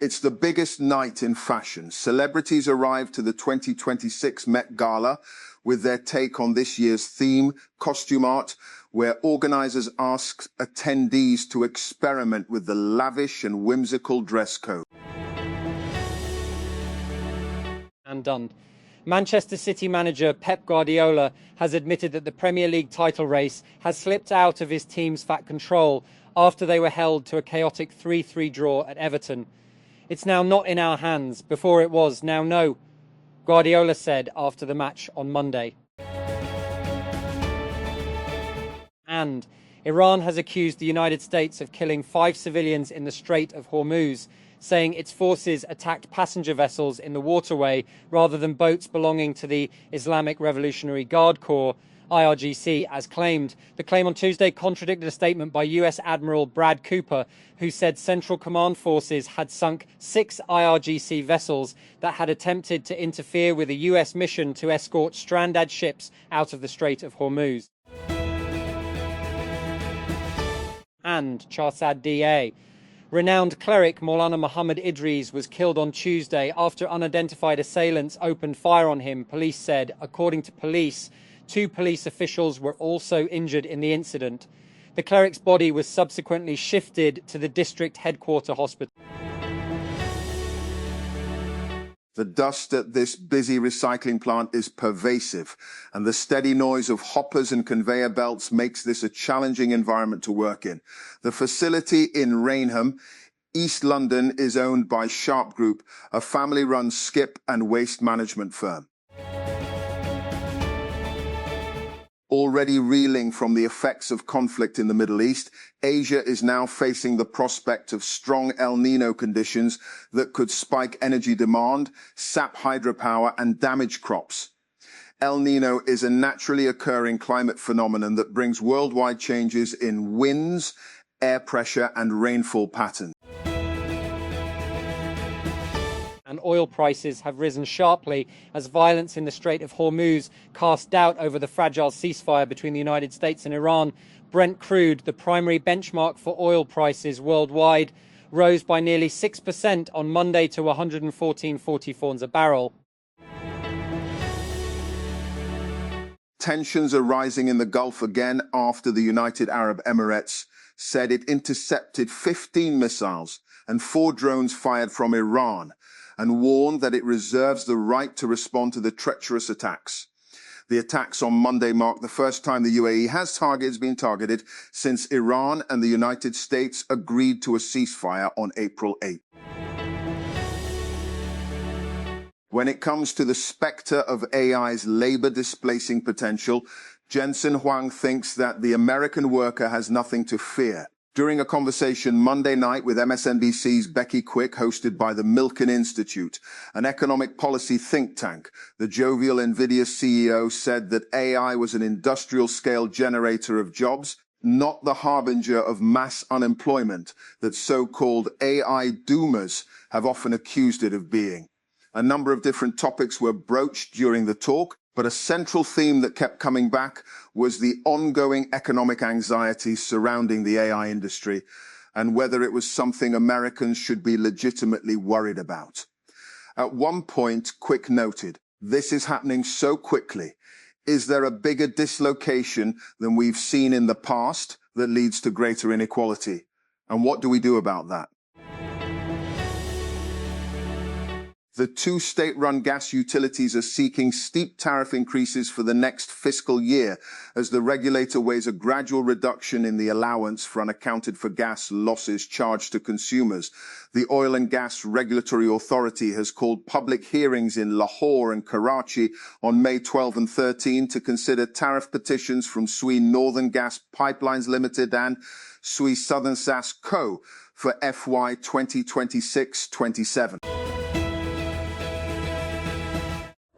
It's the biggest night in fashion. Celebrities arrive to the 2026 Met Gala with their take on this year's theme, costume art, where organizers ask attendees to experiment with the lavish and whimsical dress code. And done. Manchester City manager Pep Guardiola has admitted that the Premier League title race has slipped out of his team's fat control after they were held to a chaotic 3-3 draw at Everton. It's now not in our hands. Before it was, now no, Guardiola said after the match on Monday. And Iran has accused the United States of killing 5 civilians in the Strait of Hormuz, saying its forces attacked passenger vessels in the waterway rather than boats belonging to the Islamic Revolutionary Guard Corps, IRGC, as claimed. The claim on Tuesday contradicted a statement by US Admiral Brad Cooper, who said Central Command forces had sunk 6 IRGC vessels that had attempted to interfere with a US mission to escort stranded ships out of the Strait of Hormuz. And Charsad DA. Renowned cleric Maulana Muhammad Idris was killed on Tuesday after unidentified assailants opened fire on him, police said. According to police, 2 police officials were also injured in the incident. The cleric's body was subsequently shifted to the district headquarter hospital. The dust at this busy recycling plant is pervasive, and the steady noise of hoppers and conveyor belts makes this a challenging environment to work in. The facility in Rainham, East London, is owned by Sharp Group, a family-run skip and waste management firm. Already reeling from the effects of conflict in the Middle East, Asia is now facing the prospect of strong El Niño conditions that could spike energy demand, sap hydropower, and damage crops. El Niño is a naturally occurring climate phenomenon that brings worldwide changes in winds, air pressure, and rainfall patterns. And oil prices have risen sharply as violence in the Strait of Hormuz cast doubt over the fragile ceasefire between the United States and Iran. Brent crude, the primary benchmark for oil prices worldwide, rose by nearly 6% on Monday to $114.44 a barrel. Tensions are rising in the Gulf again after the United Arab Emirates said it intercepted 15 missiles and 4 drones fired from Iran, and warned that it reserves the right to respond to the treacherous attacks. The attacks on Monday mark the first time the UAE has been targeted since Iran and the United States agreed to a ceasefire on April 8. When it comes to the specter of AI's labor-displacing potential, Jensen Huang thinks that the American worker has nothing to fear. During a conversation Monday night with MSNBC's Becky Quick, hosted by the Milken Institute, an economic policy think tank, the jovial NVIDIA CEO said that AI was an industrial-scale generator of jobs, not the harbinger of mass unemployment that so-called AI doomers have often accused it of being. A number of different topics were broached during the talk, but a central theme that kept coming back was the ongoing economic anxiety surrounding the AI industry and whether it was something Americans should be legitimately worried about. At one point, Quick noted, "This is happening so quickly. Is there a bigger dislocation than we've seen in the past that leads to greater inequality? And what do we do about that?" The 2 state-run gas utilities are seeking steep tariff increases for the next fiscal year as the regulator weighs a gradual reduction in the allowance for unaccounted-for gas losses charged to consumers. The Oil and Gas Regulatory Authority has called public hearings in Lahore and Karachi on May 12 and 13 to consider tariff petitions from SWE Northern Gas Pipelines Limited and SWE Southern SAS Co. for FY 2026-27.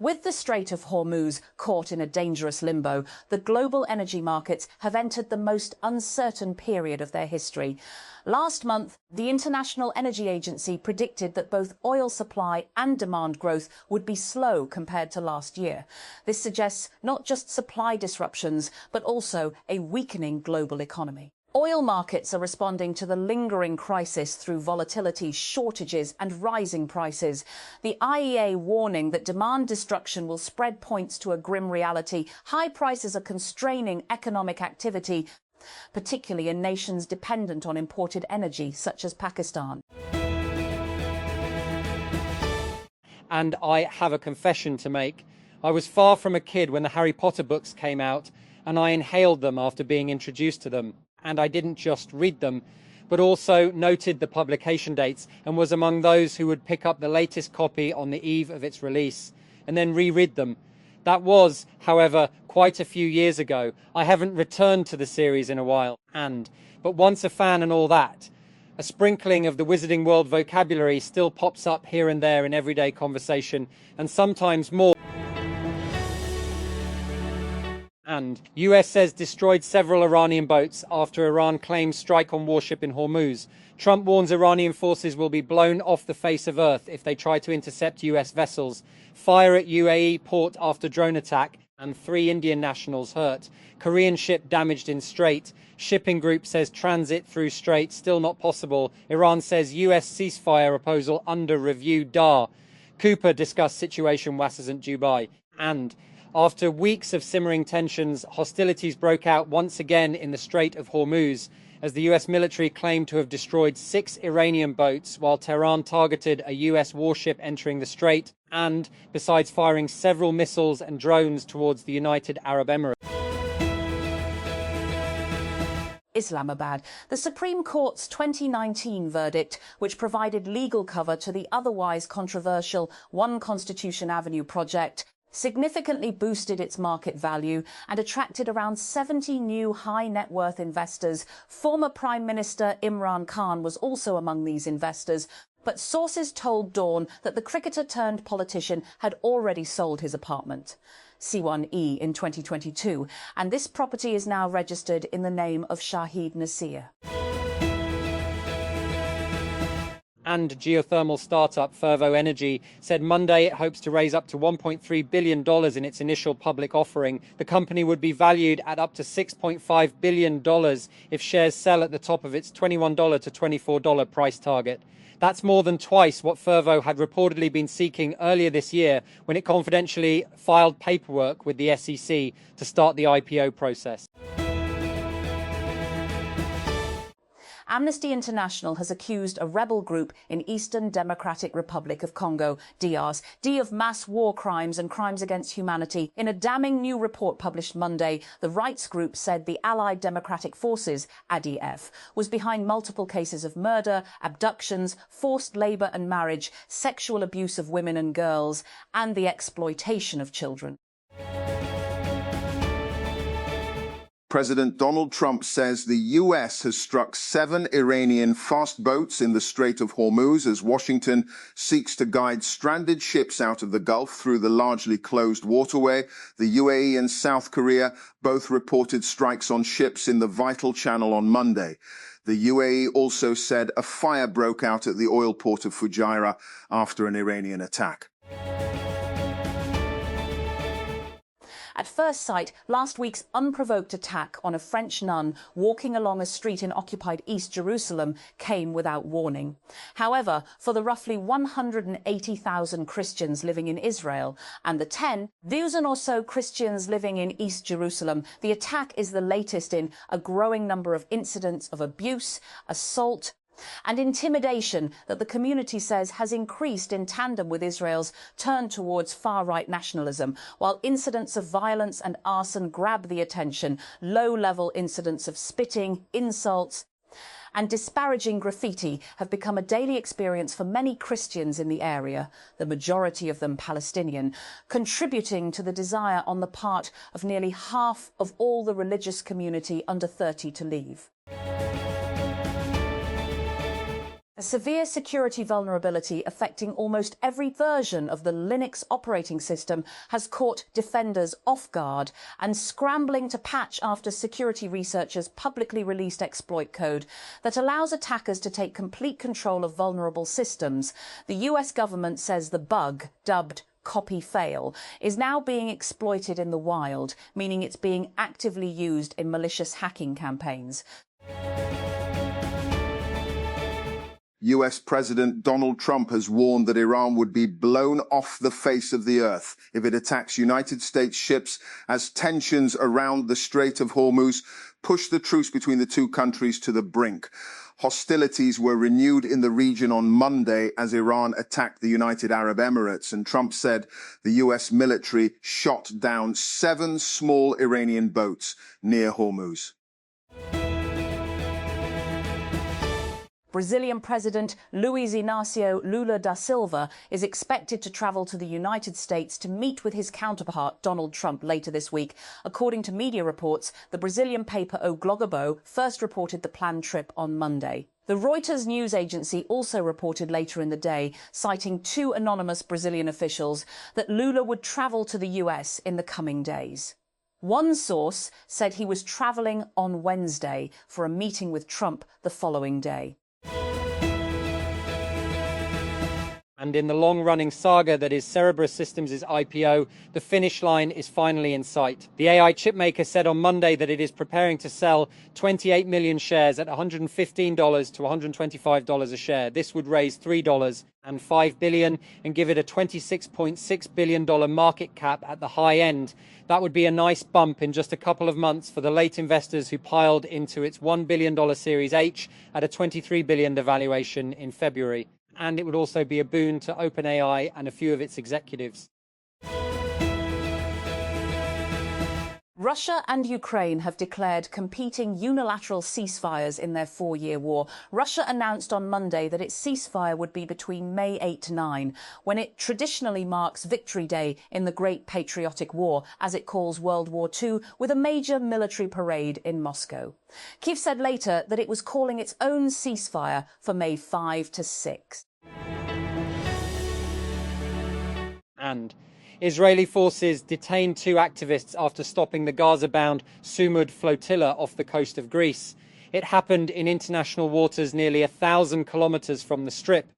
With the Strait of Hormuz caught in a dangerous limbo, the global energy markets have entered the most uncertain period of their history. Last month, the International Energy Agency predicted that both oil supply and demand growth would be slow compared to last year. This suggests not just supply disruptions, but also a weakening global economy. Oil markets are responding to the lingering crisis through volatility, shortages and rising prices. The IEA warning that demand destruction will spread points to a grim reality. High prices are constraining economic activity, particularly in nations dependent on imported energy, such as Pakistan. And I have a confession to make. I was far from a kid when the Harry Potter books came out, and I inhaled them after being introduced to them. And I didn't just read them, but also noted the publication dates and was among those who would pick up the latest copy on the eve of its release and then reread them. That was, however, quite a few years ago. I haven't returned to the series in a while, but once a fan and all that, a sprinkling of the Wizarding World vocabulary still pops up here and there in everyday conversation, and sometimes more. And US says destroyed several Iranian boats after Iran claims strike on warship in Hormuz. Trump warns Iranian forces will be blown off the face of Earth if they try to intercept US vessels. Fire at UAE port after drone attack, and 3 Indian nationals hurt. Korean ship damaged in Strait. Shipping group says transit through Strait still not possible. Iran says US ceasefire proposal under review. Cooper discussed situation Wasserman Dubai. And after weeks of simmering tensions, hostilities broke out once again in the Strait of Hormuz as the US military claimed to have destroyed 6 Iranian boats while Tehran targeted a US warship entering the strait, and besides firing several missiles and drones towards the United Arab Emirates. Islamabad. The Supreme Court's 2019 verdict, which provided legal cover to the otherwise controversial One Constitution Avenue project, significantly boosted its market value and attracted around 70 new high net worth investors. Former Prime Minister Imran Khan was also among these investors, but sources told Dawn that the cricketer turned politician had already sold his apartment, C1E, in 2022, and this property is now registered in the name of Shahid Nasir. And geothermal startup Fervo Energy said Monday it hopes to raise up to $1.3 billion in its initial public offering. The company would be valued at up to $6.5 billion if shares sell at the top of its $21 to $24 price target. That's more than twice what Fervo had reportedly been seeking earlier this year when it confidentially filed paperwork with the SEC to start the IPO process. Amnesty International has accused a rebel group in Eastern Democratic Republic of Congo, DRC, of mass war crimes and crimes against humanity. In a damning new report published Monday, the rights group said the Allied Democratic Forces, ADF, was behind multiple cases of murder, abductions, forced labour and marriage, sexual abuse of women and girls, and the exploitation of children. President Donald Trump says the U.S. has struck 7 Iranian fast boats in the Strait of Hormuz as Washington seeks to guide stranded ships out of the Gulf through the largely closed waterway. The UAE and South Korea both reported strikes on ships in the vital channel on Monday. The UAE also said a fire broke out at the oil port of Fujairah after an Iranian attack. At first sight, last week's unprovoked attack on a French nun walking along a street in occupied East Jerusalem came without warning. However, for the roughly 180,000 Christians living in Israel and the 10,000 or so Christians living in East Jerusalem, the attack is the latest in a growing number of incidents of abuse, assault, and intimidation that the community says has increased in tandem with Israel's turn towards far-right nationalism. While incidents of violence and arson grab the attention, low-level incidents of spitting, insults, and disparaging graffiti have become a daily experience for many Christians in the area, the majority of them Palestinian, contributing to the desire on the part of nearly half of all the religious community under 30 to leave. A severe security vulnerability affecting almost every version of the Linux operating system has caught defenders off guard and scrambling to patch after security researchers publicly released exploit code that allows attackers to take complete control of vulnerable systems. The US government says the bug, dubbed copy fail, is now being exploited in the wild, meaning it's being actively used in malicious hacking campaigns. US President Donald Trump has warned that Iran would be blown off the face of the earth if it attacks United States ships as tensions around the Strait of Hormuz push the truce between the two countries to the brink. Hostilities were renewed in the region on Monday as Iran attacked the United Arab Emirates, and Trump said the US military shot down 7 small Iranian boats near Hormuz. Brazilian President Luiz Inácio Lula da Silva is expected to travel to the United States to meet with his counterpart Donald Trump later this week. According to media reports, the Brazilian paper O Globo first reported the planned trip on Monday. The Reuters news agency also reported later in the day, citing 2 anonymous Brazilian officials, that Lula would travel to the US in the coming days. One source said he was travelling on Wednesday for a meeting with Trump the following day. And in the long-running saga that is Cerebras Systems' IPO, the finish line is finally in sight. The AI chipmaker said on Monday that it is preparing to sell 28 million shares at $115 to $125 a share. This would raise $3.05 billion and give it a $26.6 billion market cap at the high end. That would be a nice bump in just a couple of months for the late investors who piled into its $1 billion Series H at a $23 billion valuation in February. And it would also be a boon to OpenAI and a few of its executives. Russia and Ukraine have declared competing unilateral ceasefires in their 4-year war. Russia announced on Monday that its ceasefire would be between May 8 to 9, when it traditionally marks Victory Day in the Great Patriotic War, as it calls World War II, with a major military parade in Moscow. Kyiv said later that it was calling its own ceasefire for May 5 to 6. And Israeli forces detained 2 activists after stopping the Gaza-bound Sumud flotilla off the coast of Greece. It happened in international waters nearly 1,000 kilometers from the Strip.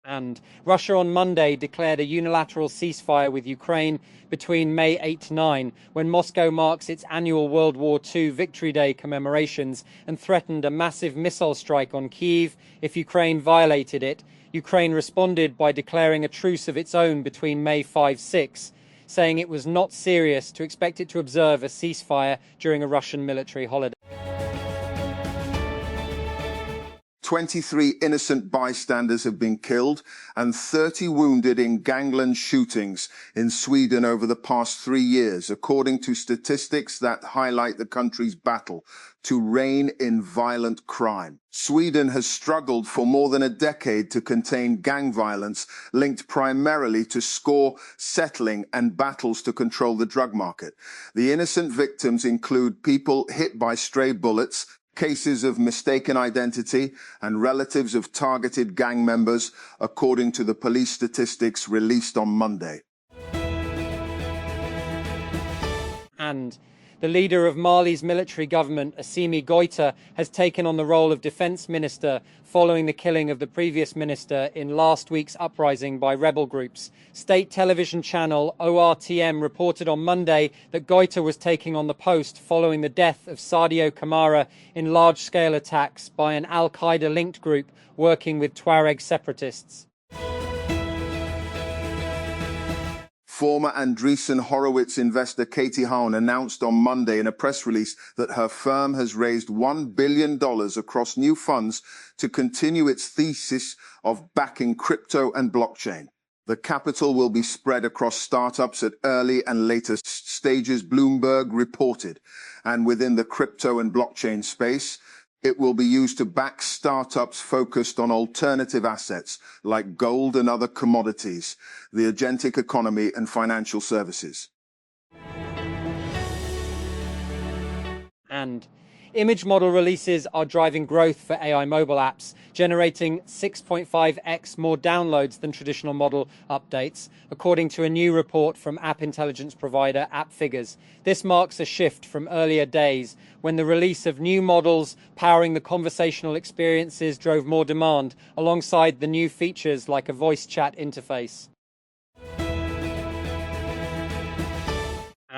And Russia on Monday declared a unilateral ceasefire with Ukraine between May 8 to 9, when Moscow marks its annual World War II Victory Day commemorations, and threatened a massive missile strike on Kyiv if Ukraine violated it. Ukraine responded by declaring a truce of its own between May 5-6, saying it was not serious to expect it to observe a ceasefire during a Russian military holiday. 23 innocent bystanders have been killed and 30 wounded in gangland shootings in Sweden over the past 3 years, according to statistics that highlight the country's battle to rein in violent crime. Sweden has struggled for more than a decade to contain gang violence linked primarily to score settling and battles to control the drug market. The innocent victims include people hit by stray bullets, cases of mistaken identity, and relatives of targeted gang members, according to the police statistics released on Monday. And the leader of Mali's military government, Assimi Goïta, has taken on the role of defense minister following the killing of the previous minister in last week's uprising by rebel groups. State television channel ORTM reported on Monday that Goïta was taking on the post following the death of Sadio Kamara in large-scale attacks by an al-Qaeda-linked group working with Tuareg separatists. Former Andreessen Horowitz investor Katie Hahn announced on Monday in a press release that her firm has raised $1 billion across new funds to continue its thesis of backing crypto and blockchain. The capital will be spread across startups at early and later stages, Bloomberg reported. And within the crypto and blockchain space, it will be used to back startups focused on alternative assets like gold and other commodities, the agentic economy and financial services. And image model releases are driving growth for AI mobile apps, generating 6.5x more downloads than traditional model updates, according to a new report from app intelligence provider AppFigures. This marks a shift from earlier days when the release of new models powering the conversational experiences drove more demand, alongside the new features like a voice chat interface.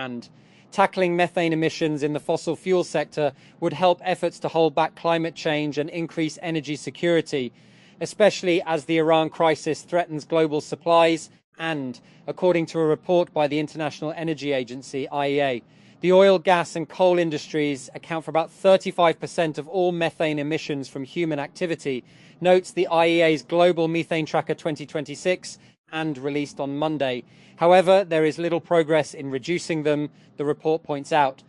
and tackling methane emissions in the fossil fuel sector would help efforts to hold back climate change and increase energy security, especially as the Iran crisis threatens global supplies and, according to a report by the International Energy Agency, IEA, the oil, gas and coal industries account for about 35% of all methane emissions from human activity, notes the IEA's Global Methane Tracker 2026 and released on Monday. However, there is little progress in reducing them, the report points out.